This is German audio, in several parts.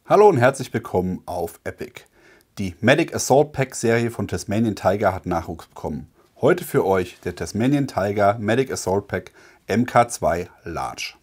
Hallo und herzlich willkommen auf Epic. Die Medic Assault Pack Serie von Tasmanian Tiger hat Nachwuchs bekommen. Heute für euch der Tasmanian Tiger Medic Assault Pack MK2 Large.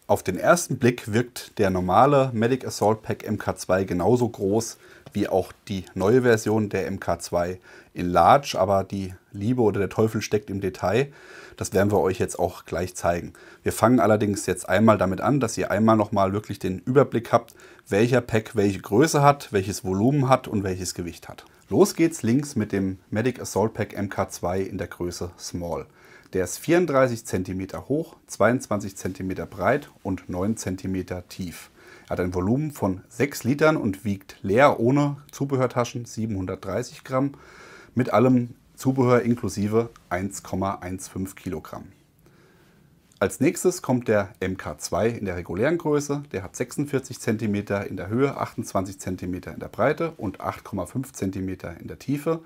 Auf den ersten Blick wirkt der normale Medic Assault Pack MK2 genauso groß wie auch die neue Version der MK2 in Large, aber die Liebe oder der Teufel steckt im Detail. Das werden wir euch jetzt auch gleich zeigen. Wir fangen allerdings jetzt einmal damit an, dass ihr einmal nochmal wirklich den Überblick habt, welcher Pack welche Größe hat, welches Volumen hat und welches Gewicht hat. Los geht's links mit dem Medic Assault Pack MK2 in der Größe Small. Der ist 34 cm hoch, 22 cm breit und 9 cm tief. Er hat ein Volumen von 6 Litern und wiegt leer ohne Zubehörtaschen 730 Gramm, mit allem Zubehör inklusive 1,15 Kilogramm. Als nächstes kommt der MK2 in der regulären Größe. Der hat 46 cm in der Höhe, 28 cm in der Breite und 8,5 cm in der Tiefe.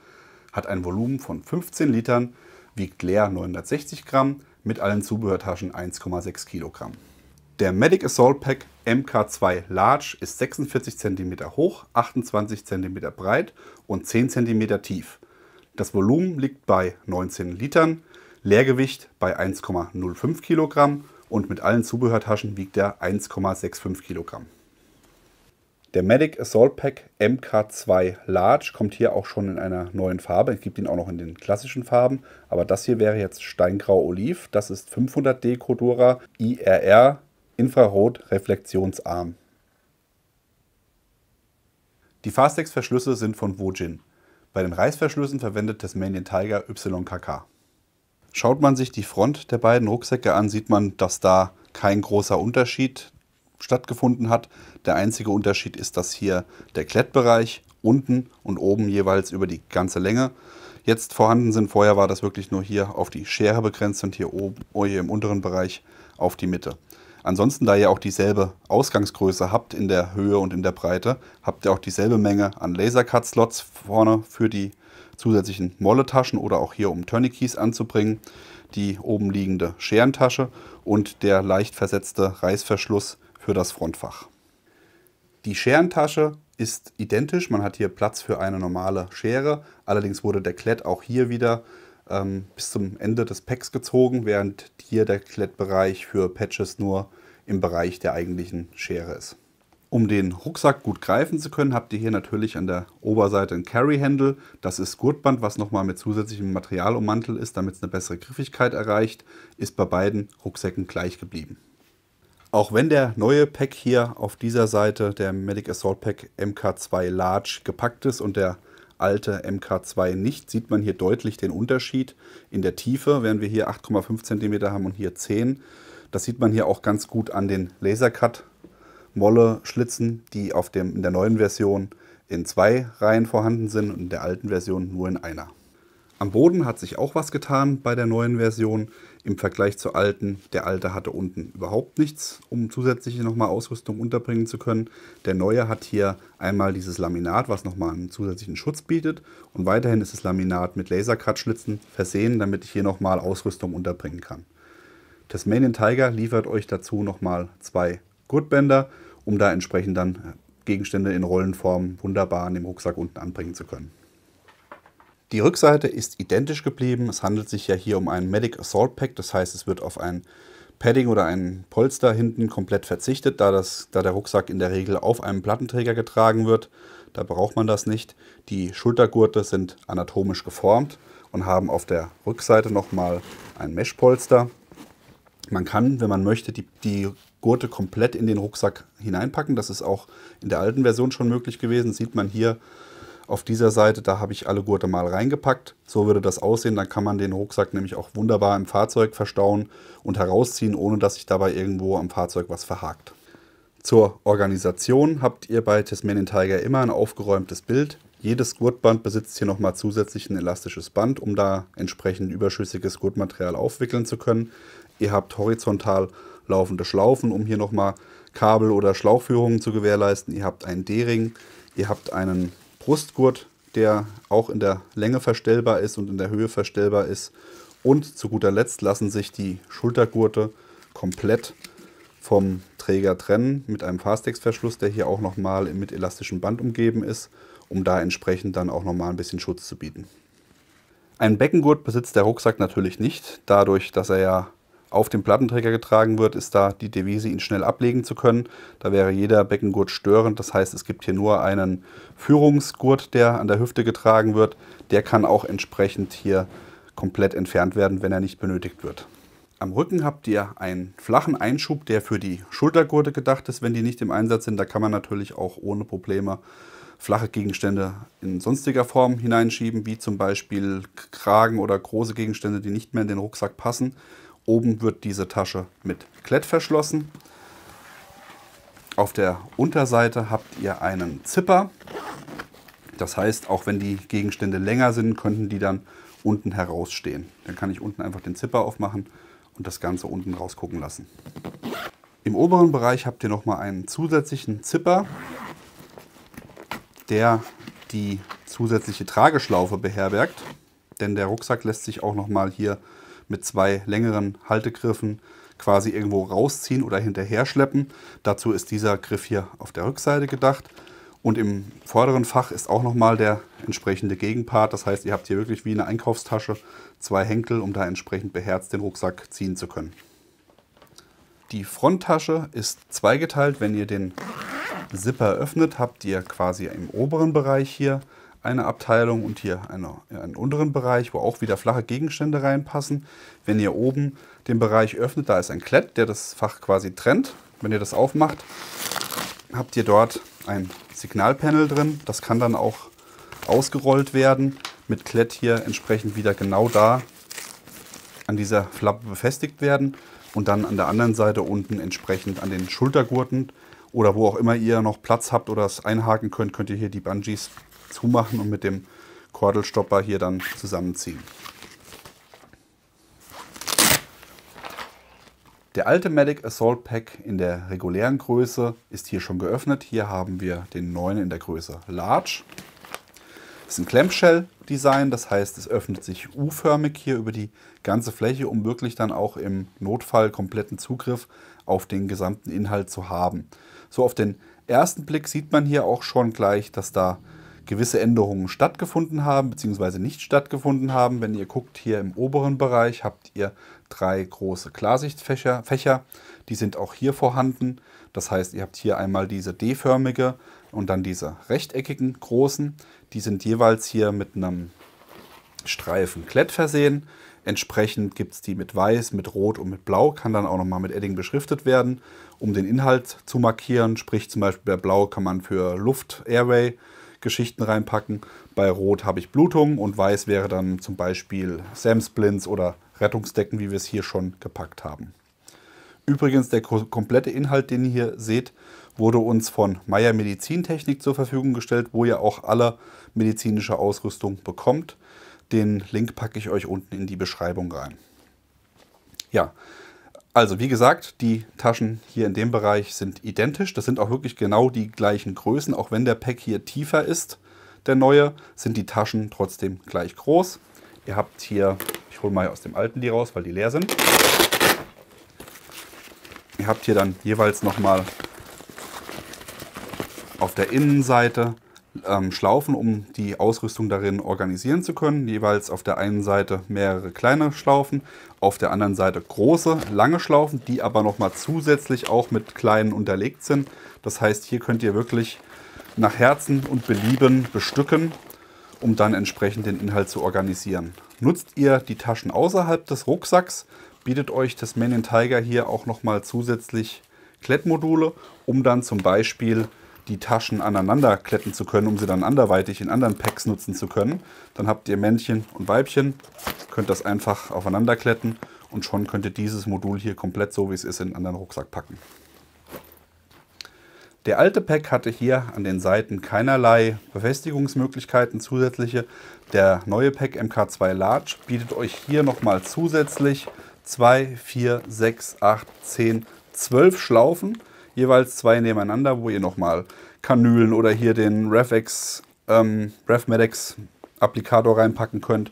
Hat ein Volumen von 15 Litern, wiegt leer 960 Gramm, mit allen Zubehörtaschen 1,6 Kilogramm. Der Medic Assault Pack MK2 Large ist 46 cm hoch, 28 cm breit und 10 cm tief. Das Volumen liegt bei 19 Litern, Leergewicht bei 1,05 Kilogramm und mit allen Zubehörtaschen wiegt er 1,65 Kilogramm. Der Medic Assault Pack MK2 Large kommt hier auch schon in einer neuen Farbe. Es gibt ihn auch noch in den klassischen Farben, aber das hier wäre jetzt Steingrau Oliv. Das ist 500D Cordura IRR Infrarot reflektionsarm. Die Fastex-Verschlüsse sind von Wojin. Bei den Reißverschlüssen verwendet Tasmanian Tiger YKK. Schaut man sich die Front der beiden Rucksäcke an, sieht man, dass da kein großer Unterschied stattgefunden hat. Der einzige Unterschied ist, dass hier der Klettbereich unten und oben jeweils über die ganze Länge jetzt vorhanden sind. Vorher war das wirklich nur hier auf die Schere begrenzt und hier oben, hier im unteren Bereich auf die Mitte. Ansonsten, da ihr auch dieselbe Ausgangsgröße habt in der Höhe und in der Breite, habt ihr auch dieselbe Menge an Lasercut-Slots vorne für die zusätzlichen Molletaschen oder auch hier um Tourniquets anzubringen, die oben liegende Scherentasche und der leicht versetzte Reißverschluss für das Frontfach. Die Scherentasche ist identisch, man hat hier Platz für eine normale Schere, allerdings wurde der Klett auch hier wieder bis zum Ende des Packs gezogen, während hier der Klettbereich für Patches nur im Bereich der eigentlichen Schere ist. Um den Rucksack gut greifen zu können, habt ihr hier natürlich an der Oberseite ein Carry-Handle. Das ist Gurtband, was nochmal mit zusätzlichem Material ummantelt ist, damit es eine bessere Griffigkeit erreicht, ist bei beiden Rucksäcken gleich geblieben. Auch wenn der neue Pack hier auf dieser Seite, der Medic Assault Pack MK2 Large, gepackt ist und der alte MK2 nicht, sieht man hier deutlich den Unterschied in der Tiefe, während wir hier 8,5 cm haben und hier 10. Das sieht man hier auch ganz gut an den Lasercut-Molle-Schlitzen, die in der neuen Version in 2 Reihen vorhanden sind und in der alten Version nur in einer. Am Boden hat sich auch was getan bei der neuen Version im Vergleich zur alten. Der alte hatte unten überhaupt nichts, um zusätzliche nochmal Ausrüstung unterbringen zu können. Der neue hat hier einmal dieses Laminat, was nochmal einen zusätzlichen Schutz bietet. Und weiterhin ist das Laminat mit Lasercut-Schlitzen versehen, damit ich hier nochmal Ausrüstung unterbringen kann. Tasmanian Tiger liefert euch dazu nochmal 2 Gurtbänder, um da entsprechend dann Gegenstände in Rollenform wunderbar an dem Rucksack unten anbringen zu können. Die Rückseite ist identisch geblieben. Es handelt sich ja hier um einen Medic Assault Pack, das heißt, es wird auf ein Padding oder ein Polster hinten komplett verzichtet, da der Rucksack in der Regel auf einem Plattenträger getragen wird. Da braucht man das nicht. Die Schultergurte sind anatomisch geformt und haben auf der Rückseite nochmal ein Meshpolster. Man kann, wenn man möchte, die Gurte komplett in den Rucksack hineinpacken. Das ist auch in der alten Version schon möglich gewesen. Sieht man hier auf dieser Seite, da habe ich alle Gurte mal reingepackt. So würde das aussehen. Dann kann man den Rucksack nämlich auch wunderbar im Fahrzeug verstauen und herausziehen, ohne dass sich dabei irgendwo am Fahrzeug was verhakt. Zur Organisation habt ihr bei Tasmanian Tiger immer ein aufgeräumtes Bild. Jedes Gurtband besitzt hier nochmal zusätzlich ein elastisches Band, um da entsprechend überschüssiges Gurtmaterial aufwickeln zu können. Ihr habt horizontal laufende Schlaufen, um hier nochmal Kabel- oder Schlauchführungen zu gewährleisten. Ihr habt einen D-Ring, ihr habt einen Brustgurt, der auch in der Länge verstellbar ist und in der Höhe verstellbar ist. Und zu guter Letzt lassen sich die Schultergurte komplett vom Träger trennen mit einem Fastex-Verschluss, der hier auch nochmal mit elastischem Band umgeben ist, um da entsprechend dann auch nochmal ein bisschen Schutz zu bieten. Einen Beckengurt besitzt der Rucksack natürlich nicht. Dadurch, dass er ja auf dem Plattenträger getragen wird, ist da die Devise, ihn schnell ablegen zu können. Da wäre jeder Beckengurt störend. Das heißt, es gibt hier nur einen Führungsgurt, der an der Hüfte getragen wird. Der kann auch entsprechend hier komplett entfernt werden, wenn er nicht benötigt wird. Am Rücken habt ihr einen flachen Einschub, der für die Schultergurte gedacht ist, wenn die nicht im Einsatz sind. Da kann man natürlich auch ohne Probleme flache Gegenstände in sonstiger Form hineinschieben, wie zum Beispiel Kragen oder große Gegenstände, die nicht mehr in den Rucksack passen. Oben wird diese Tasche mit Klett verschlossen. Auf der Unterseite habt ihr einen Zipper. Das heißt, auch wenn die Gegenstände länger sind, könnten die dann unten herausstehen. Dann kann ich unten einfach den Zipper aufmachen und das Ganze unten rausgucken lassen. Im oberen Bereich habt ihr nochmal einen zusätzlichen Zipper, der die zusätzliche Trageschlaufe beherbergt. Denn der Rucksack lässt sich auch nochmal hier mit zwei längeren Haltegriffen quasi irgendwo rausziehen oder hinterher schleppen. Dazu ist dieser Griff hier auf der Rückseite gedacht. Und im vorderen Fach ist auch nochmal der entsprechende Gegenpart. Das heißt, ihr habt hier wirklich wie eine Einkaufstasche zwei Henkel, um da entsprechend beherzt den Rucksack ziehen zu können. Die Fronttasche ist zweigeteilt. Wenn ihr den Zipper öffnet, habt ihr quasi im oberen Bereich hier eine Abteilung und hier einen unteren Bereich, wo auch wieder flache Gegenstände reinpassen. Wenn ihr oben den Bereich öffnet, da ist ein Klett, der das Fach quasi trennt. Wenn ihr das aufmacht, habt ihr dort ein Signalpanel drin. Das kann dann auch ausgerollt werden, mit Klett hier entsprechend wieder genau da an dieser Flappe befestigt werden und dann an der anderen Seite unten entsprechend an den Schultergurten oder wo auch immer ihr noch Platz habt oder es einhaken könnt, könnt ihr hier die Bungees zumachen und mit dem Kordelstopper hier dann zusammenziehen. Der alte Medic Assault Pack in der regulären Größe ist hier schon geöffnet. Hier haben wir den neuen in der Größe Large. Das ist ein Clamshell-Design, das heißt, es öffnet sich U-förmig hier über die ganze Fläche, um wirklich dann auch im Notfall kompletten Zugriff auf den gesamten Inhalt zu haben. So auf den ersten Blick sieht man hier auch schon gleich, dass da gewisse Änderungen stattgefunden haben bzw. nicht stattgefunden haben. Wenn ihr guckt, hier im oberen Bereich habt ihr drei große Klarsichtfächer. Die sind auch hier vorhanden. Das heißt, ihr habt hier einmal diese D-förmige und dann diese rechteckigen großen. Die sind jeweils hier mit einem Streifen Klett versehen. Entsprechend gibt es die mit Weiß, mit Rot und mit Blau. Kann dann auch nochmal mit Edding beschriftet werden, um den Inhalt zu markieren. Sprich zum Beispiel bei Blau kann man für Luft, Airway Geschichten reinpacken. Bei Rot habe ich Blutung und Weiß wäre dann zum Beispiel Sam-Splints oder Rettungsdecken, wie wir es hier schon gepackt haben. Übrigens, der komplette Inhalt, den ihr hier seht, wurde uns von Meyer Medizintechnik zur Verfügung gestellt, wo ihr auch alle medizinische Ausrüstung bekommt. Den Link packe ich euch unten in die Beschreibung rein. Ja, also wie gesagt, die Taschen hier in dem Bereich sind identisch. Das sind auch wirklich genau die gleichen Größen. Auch wenn der Pack hier tiefer ist, der neue, sind die Taschen trotzdem gleich groß. Ihr habt hier, ich hole mal aus dem alten die raus, weil die leer sind. Ihr habt hier dann jeweils nochmal auf der Innenseite Schlaufen, um die Ausrüstung darin organisieren zu können. Jeweils auf der einen Seite mehrere kleine Schlaufen, auf der anderen Seite große, lange Schlaufen, die aber nochmal zusätzlich auch mit kleinen unterlegt sind. Das heißt, hier könnt ihr wirklich nach Herzen und Belieben bestücken, um dann entsprechend den Inhalt zu organisieren. Nutzt ihr die Taschen außerhalb des Rucksacks, bietet euch das Man Tiger hier auch nochmal zusätzlich Klettmodule, um dann zum Beispiel die Taschen aneinander kletten zu können, um sie dann anderweitig in anderen Packs nutzen zu können. Dann habt ihr Männchen und Weibchen, könnt das einfach aufeinander kletten und schon könnt ihr dieses Modul hier komplett so wie es ist in einen anderen Rucksack packen. Der alte Pack hatte hier an den Seiten keinerlei Befestigungsmöglichkeiten zusätzliche. Der neue Pack MK2 Large bietet euch hier nochmal zusätzlich 2, 4, 6, 8, 10, 12 Schlaufen, jeweils 2 nebeneinander, wo ihr nochmal Kanülen oder hier den RevMedex Applikator reinpacken könnt.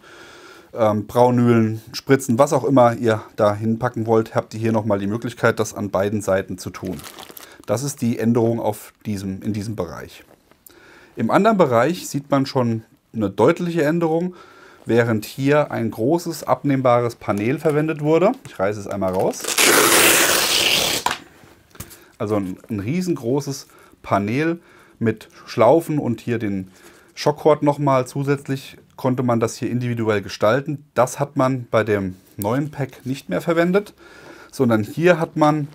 Braunölen, Spritzen, was auch immer ihr da hinpacken wollt, habt ihr hier nochmal die Möglichkeit, das an beiden Seiten zu tun. Das ist die Änderung in diesem Bereich. Im anderen Bereich sieht man schon eine deutliche Änderung, während hier ein großes abnehmbares Panel verwendet wurde. Ich reiße es einmal raus. Also ein riesengroßes Panel mit Schlaufen und hier den Schockhort nochmal zusätzlich konnte man das hier individuell gestalten. Das hat man bei dem neuen Pack nicht mehr verwendet, sondern hier hat man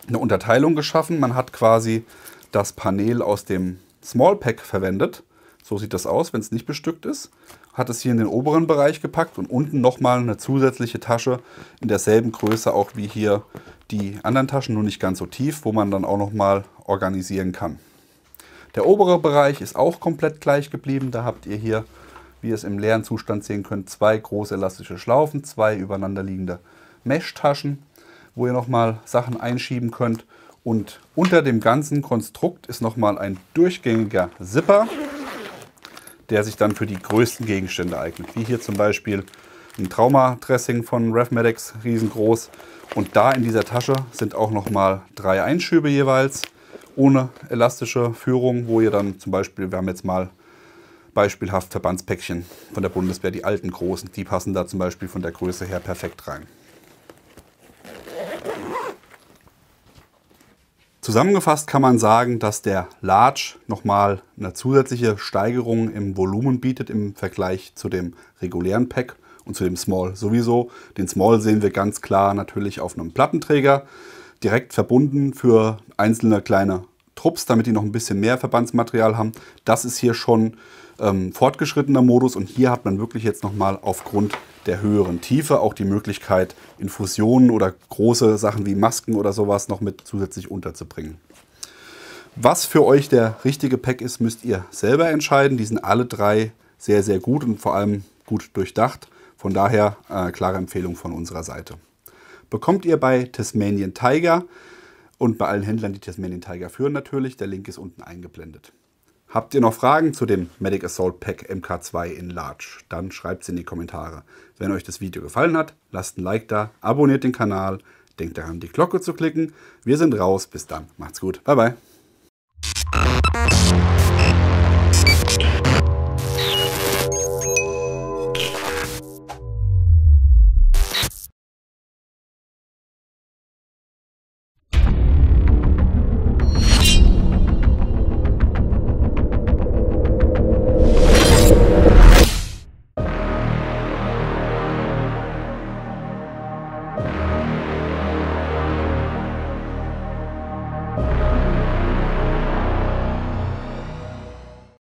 eine Unterteilung geschaffen. Man hat quasi das Panel aus dem Small Pack verwendet. So sieht das aus, wenn es nicht bestückt ist. Hat es hier in den oberen Bereich gepackt und unten nochmal eine zusätzliche Tasche in derselben Größe auch wie hier die anderen Taschen, nur nicht ganz so tief, wo man dann auch nochmal organisieren kann. Der obere Bereich ist auch komplett gleich geblieben. Da habt ihr hier, wie ihr es im leeren Zustand sehen könnt, 2 große elastische Schlaufen, 2 übereinander liegende Mesh-Taschen, wo ihr nochmal Sachen einschieben könnt. Und unter dem ganzen Konstrukt ist nochmal ein durchgängiger Zipper, der sich dann für die größten Gegenstände eignet. Wie hier zum Beispiel ein Trauma-Dressing von RevMedex, riesengroß. Und da in dieser Tasche sind auch nochmal 3 Einschübe jeweils, ohne elastische Führung, wo ihr dann zum Beispiel, wir haben jetzt mal beispielhaft Verbandspäckchen von der Bundeswehr, die alten großen, die passen da zum Beispiel von der Größe her perfekt rein. Zusammengefasst kann man sagen, dass der Large nochmal eine zusätzliche Steigerung im Volumen bietet im Vergleich zu dem regulären Pack und zu dem Small sowieso. Den Small sehen wir ganz klar natürlich auf einem Plattenträger, direkt verbunden für einzelne kleine Trupps, damit die noch ein bisschen mehr Verbandsmaterial haben. Das ist hier schon fortgeschrittener Modus und hier hat man wirklich jetzt nochmal aufgrund der höheren Tiefe auch die Möglichkeit, Infusionen oder große Sachen wie Masken oder sowas noch mit zusätzlich unterzubringen. Was für euch der richtige Pack ist, müsst ihr selber entscheiden. Die sind alle 3 sehr, sehr gut und vor allem gut durchdacht. Von daher klare Empfehlung von unserer Seite. Bekommt ihr bei Tasmanian Tiger und bei allen Händlern, die Tasmanian Tiger führen natürlich. Der Link ist unten eingeblendet. Habt ihr noch Fragen zu dem Medic Assault Pack MK2 in Large? Dann schreibt es in die Kommentare. Wenn euch das Video gefallen hat, lasst ein Like da, abonniert den Kanal, denkt daran, die Glocke zu klicken. Wir sind raus, bis dann. Macht's gut. Bye, bye.